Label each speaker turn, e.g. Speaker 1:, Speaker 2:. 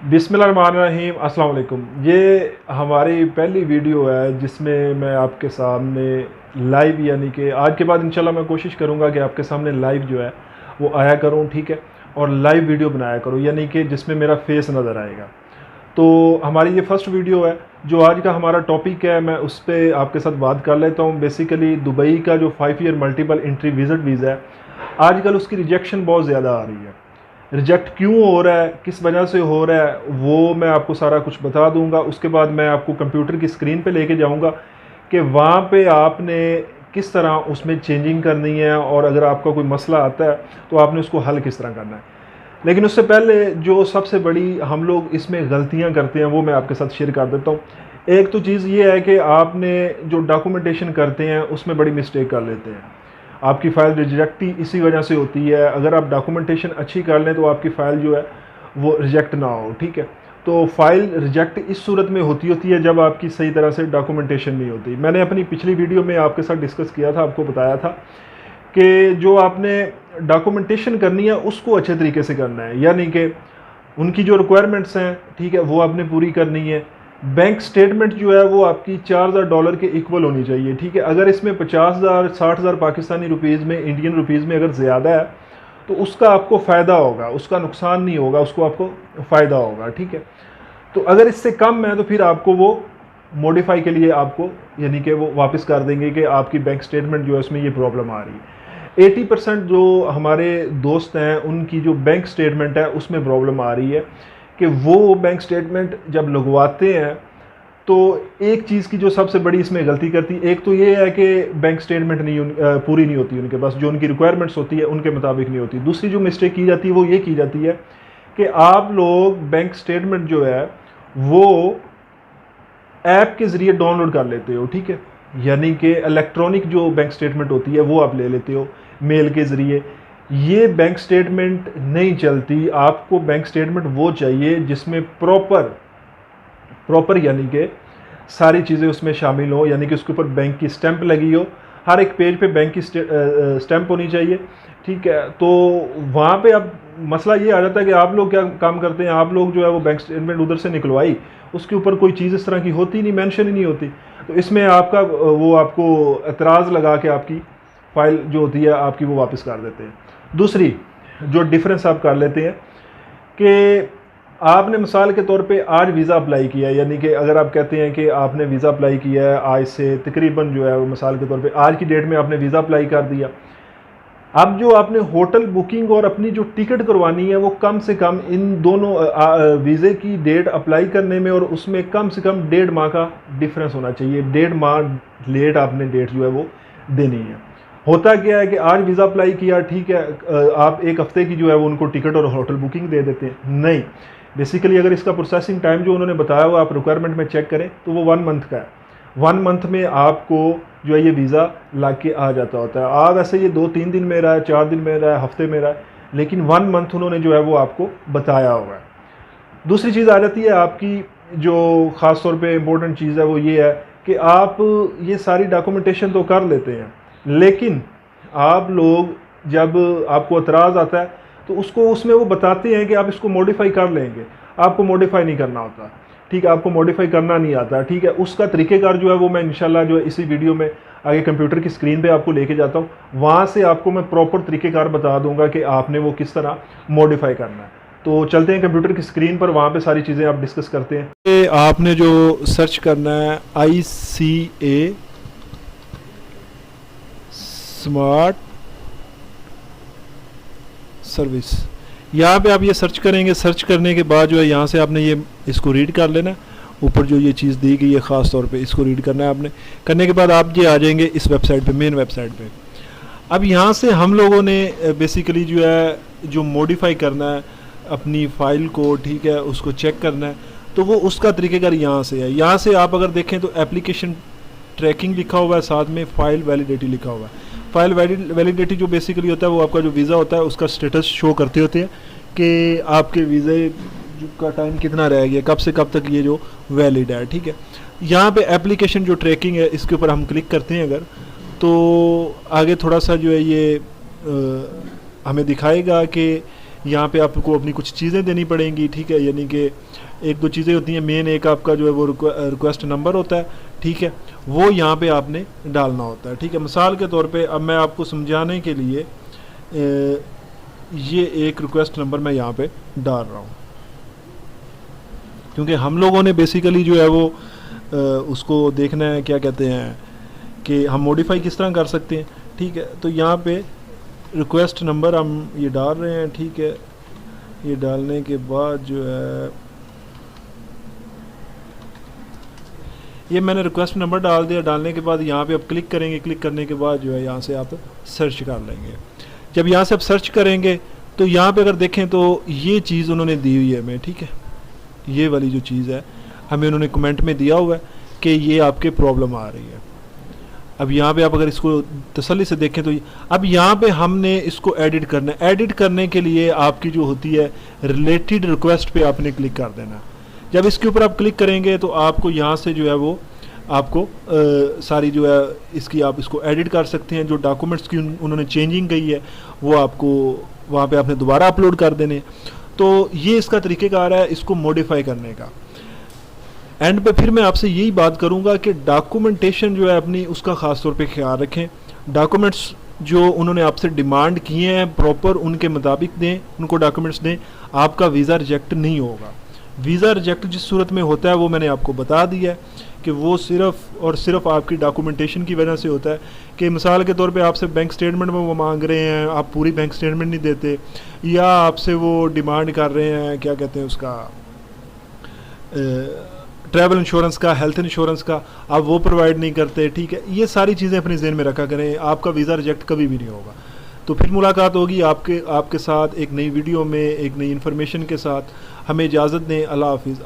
Speaker 1: बिस्मिल्लाहिर्रहमानिर्रहीम, अस्सलाम वालेकुम। ये हमारी पहली वीडियो है जिसमें मैं आपके सामने लाइव यानी कि आज के बाद इंशाल्लाह मैं कोशिश करूँगा कि आपके सामने लाइव जो है वो आया करूँ, ठीक है। और लाइव वीडियो बनाया करूँ यानी कि जिसमें मेरा फेस नज़र आएगा। तो हमारी ये फर्स्ट वीडियो है। जो आज का हमारा टॉपिक है मैं उस पर आपके साथ बात कर लेता हूँ। बेसिकली दुबई का जो 5 year multiple entry visit visa है, आजकल उसकी रिजेक्शन बहुत ज़्यादा आ रही है। रिजेक्ट क्यों हो रहा है, किस वजह से हो रहा है, वो मैं आपको सारा कुछ बता दूंगा। उसके बाद मैं आपको कंप्यूटर की स्क्रीन पे लेके जाऊंगा कि वहाँ पे आपने किस तरह उसमें चेंजिंग करनी है, और अगर आपका कोई मसला आता है तो आपने उसको हल किस तरह करना है। लेकिन उससे पहले जो सबसे बड़ी हम लोग इसमें गलतियाँ करते हैं वो मैं आपके साथ शेयर कर देता हूँ। एक तो चीज़ ये है कि आपने जो डॉक्यूमेंटेशन करते हैं उसमें बड़ी मिस्टेक कर लेते हैं। आपकी फ़ाइल रिजेक्ट ही इसी वजह से होती है। अगर आप डॉक्यूमेंटेशन अच्छी कर लें तो आपकी फ़ाइल जो है वो रिजेक्ट ना हो, ठीक है। तो फ़ाइल रिजेक्ट इस सूरत में होती है जब आपकी सही तरह से डॉक्यूमेंटेशन नहीं होती। मैंने अपनी पिछली वीडियो में आपके साथ डिस्कस किया था, आपको बताया था कि जो आपने डॉक्यूमेंटेशन करनी है उसको अच्छे तरीके से करना है, यानी कि उनकी जो रिक्वायरमेंट्स हैं, ठीक है, वो आपने पूरी करनी है। बैंक स्टेटमेंट जो है वो आपकी $4000 के इक्वल होनी चाहिए, ठीक है। अगर इसमें 50,000 60,000 पाकिस्तानी रुपीज़ में, इंडियन रुपीज़ में अगर ज़्यादा है तो उसका आपको फ़ायदा होगा, उसका नुकसान नहीं होगा, उसको आपको फ़ायदा होगा, ठीक है। तो अगर इससे कम है तो फिर आपको वो मॉडिफाई के लिए आपको यानी कि वो वापस कर देंगे कि आपकी बैंक स्टेटमेंट जो है उसमें ये प्रॉब्लम आ रही है। 80% जो हमारे दोस्त हैं उनकी जो बैंक स्टेटमेंट है उसमें प्रॉब्लम आ रही है कि वो बैंक स्टेटमेंट जब लगवाते हैं तो एक चीज़ की जो सबसे बड़ी इसमें गलती करती है, एक तो ये है कि बैंक स्टेटमेंट नहीं पूरी नहीं होती उनके पास, जो उनकी रिक्वायरमेंट्स होती है उनके मुताबिक नहीं होती। दूसरी जो मिस्टेक की जाती है वो ये की जाती है कि आप लोग बैंक स्टेटमेंट जो है वो ऐप के ज़रिए डाउनलोड कर लेते हो, ठीक है। यानी कि इलेक्ट्रॉनिक जो बैंक स्टेटमेंट होती है वो आप ले लेते हो मेल के ज़रिए। ये बैंक स्टेटमेंट नहीं चलती। आपको बैंक स्टेटमेंट वो चाहिए जिसमें प्रॉपर यानी कि सारी चीज़ें उसमें शामिल हो, यानी कि उसके ऊपर बैंक की स्टैंप लगी हो, हर एक पेज पे बैंक की स्टैंप होनी चाहिए, ठीक है। तो वहाँ पे अब मसला ये आ जाता है कि आप लोग क्या काम करते हैं, आप लोग जो है वो बैंक स्टेटमेंट उधर से निकलवाई, उसके ऊपर कोई चीज़ इस तरह की होती नहीं, मेंशन ही नहीं होती। तो इसमें आपका वो आपको एतराज़ लगा के आपकी फ़ाइल जो होती है आपकी वो वापस कर देते हैं। दूसरी जो डिफरेंस आप कर लेते हैं कि आपने मिसाल के तौर पे आज वीज़ा अप्लाई किया है, यानी कि अगर आप कहते हैं कि आपने वीज़ा अप्लाई किया है आज से तकरीबन जो है वो मिसाल के तौर पे आज की डेट में आपने वीज़ा अप्लाई कर दिया। अब जो आपने होटल बुकिंग और अपनी जो टिकट करवानी है वो कम से कम इन दोनों वीज़े की डेट अप्लाई करने में और उसमें कम से कम 1.5 माह का डिफरेंस होना चाहिए। 1.5 माह लेट आपने डेट जो है वो देनी है। होता क्या है कि आज वीज़ा अप्लाई किया, ठीक है, आप एक हफ्ते की जो है वो उनको टिकट और होटल बुकिंग दे देते हैं। नहीं, बेसिकली अगर इसका प्रोसेसिंग टाइम जो उन्होंने बताया हुआ आप रिक्वायरमेंट में चेक करें तो वो 1 मंथ का है। 1 मंथ में आपको जो है ये वीज़ा ला के आ जाता होता है। आप ऐसे ये 2-3 दिन में रहा है, 4 दिन में रहा है, हफ्ते में रहा है, लेकिन 1 मंथ उन्होंने जो है वो आपको बताया हुआ है। दूसरी चीज़ आ जाती है आपकी जो ख़ास तौर पे इम्पोर्टेंट चीज़ है वो ये है कि आप ये सारी डॉक्यूमेंटेशन तो कर लेते हैं, लेकिन आप लोग जब आपको एतराज़ आता है तो उसको उसमें वो बताते हैं कि आप इसको मॉडिफाई कर लेंगे। आपको मॉडिफाई नहीं करना होता, ठीक है, आपको मॉडिफाई करना नहीं आता, ठीक है। उसका तरीक़ेकार जो है वो मैं इंशाल्लाह जो है इसी वीडियो में आगे कंप्यूटर की स्क्रीन पे आपको लेके जाता हूँ। वहाँ से आपको मैं प्रॉपर तरीक़ेकार बता दूंगा कि आपने वो किस तरह मॉडिफाई करना है। तो चलते हैं कंप्यूटर की स्क्रीन पर, वहाँ पे सारी चीज़ें आप डिस्कस करते हैं। ये आपने जो सर्च करना है ICA स्मार्ट सर्विस, यहाँ पे आप ये सर्च करेंगे। सर्च करने के बाद जो है यहाँ से आपने ये इसको रीड कर लेना। ऊपर जो ये चीज़ दी गई है ख़ास तौर पे इसको रीड करना है आपने। करने के बाद आप ये आ जाएंगे इस वेबसाइट पे, मेन वेबसाइट पे। अब यहाँ से हम लोगों ने बेसिकली जो है जो मॉडिफाई करना है अपनी फ़ाइल को, ठीक है, उसको चेक करना है, तो वो उसका तरीक़ेकार यहाँ से है। यहाँ से आप अगर देखें तो एप्लीकेशन ट्रैकिंग लिखा हुआ है, साथ में फ़ाइल वैलिडिटी लिखा हुआ है। फ़ाइल वैलिडिटी जो बेसिकली होता है वो आपका जो वीज़ा होता है उसका स्टेटस शो करते होते हैं कि आपके वीज़े का टाइम कितना रह गया, कब से कब तक ये जो वैलिड है, ठीक है। यहाँ पे एप्लीकेशन जो ट्रैकिंग है इसके ऊपर हम क्लिक करते हैं अगर, तो आगे थोड़ा सा जो है ये हमें दिखाएगा कि यहाँ पे आपको अपनी कुछ चीज़ें देनी पड़ेंगी, ठीक है, यानी कि एक दो चीज़ें होती हैं। मेन एक आपका जो है वो रिक्वेस्ट नंबर होता है, ठीक है, वो यहाँ पे आपने डालना होता है, ठीक है। मिसाल के तौर पे अब मैं आपको समझाने के लिए ये एक रिक्वेस्ट नंबर मैं यहाँ पे डाल रहा हूँ, क्योंकि हम लोगों ने बेसिकली जो है वो उसको देखना है, क्या कहते हैं कि हम मॉडिफाई किस तरह कर सकते हैं, ठीक है। तो यहाँ पे रिक्वेस्ट नंबर हम ये डाल रहे हैं, ठीक है। ये डालने के बाद जो है ये मैंने रिक्वेस्ट नंबर डाल दिया। डालने के बाद यहाँ पे आप क्लिक करेंगे, क्लिक करने के बाद जो है यहाँ से आप सर्च कर लेंगे। जब यहाँ से आप सर्च करेंगे तो यहाँ पे अगर देखें तो ये चीज़ उन्होंने दी हुई है हमें, ठीक है, ये वाली जो चीज़ है हमें उन्होंने कमेंट में दिया हुआ है कि ये आपके प्रॉब्लम आ रही है। अब यहाँ पे आप अगर इसको तसल्ली से देखें तो अब यहाँ पे हमने इसको एडिट करना है। एडिट करने के लिए आपकी जो होती है रिलेटेड रिक्वेस्ट पे आपने क्लिक कर देना। जब इसके ऊपर आप क्लिक करेंगे तो आपको यहाँ से जो है वो आपको सारी जो है इसकी आप इसको एडिट कर सकते हैं। जो डॉक्यूमेंट्स की उन्होंने चेंजिंग गई है वो आपको वहाँ पे आपने दोबारा अपलोड कर देने। तो ये इसका तरीक़ेकार है इसको मॉडिफाई करने का। एंड पे फिर मैं आपसे यही बात करूंगा कि डॉक्यूमेंटेशन जो है अपनी उसका ख़ास तौर पे ख्याल रखें। डॉक्यूमेंट्स जो उन्होंने आपसे डिमांड किए हैं प्रॉपर उनके मुताबिक दें, उनको डॉक्यूमेंट्स दें, आपका वीज़ा रिजेक्ट नहीं होगा। वीज़ा रिजेक्ट जिस सूरत में होता है वो मैंने आपको बता दिया है कि वो सिर्फ़ और सिर्फ आपकी डॉक्यूमेंटेशन की वजह से होता है। कि मिसाल के तौर पे आपसे बैंक स्टेटमेंट में वो मांग रहे हैं, आप पूरी बैंक स्टेटमेंट नहीं देते, या आपसे वो डिमांड कर रहे हैं क्या कहते हैं उसका ट्रैवल इंश्योरेंस का, हेल्थ इंश्योरेंस का, आप वो प्रोवाइड नहीं करते, ठीक है। ये सारी चीज़ें अपने ज़हन में रखा करें, आपका वीज़ा रिजेक्ट कभी भी नहीं होगा। तो फिर मुलाकात होगी आपके साथ एक नई वीडियो में एक नई इन्फॉर्मेशन के साथ। हमें इजाज़त दें। अल्लाह हाफिज़।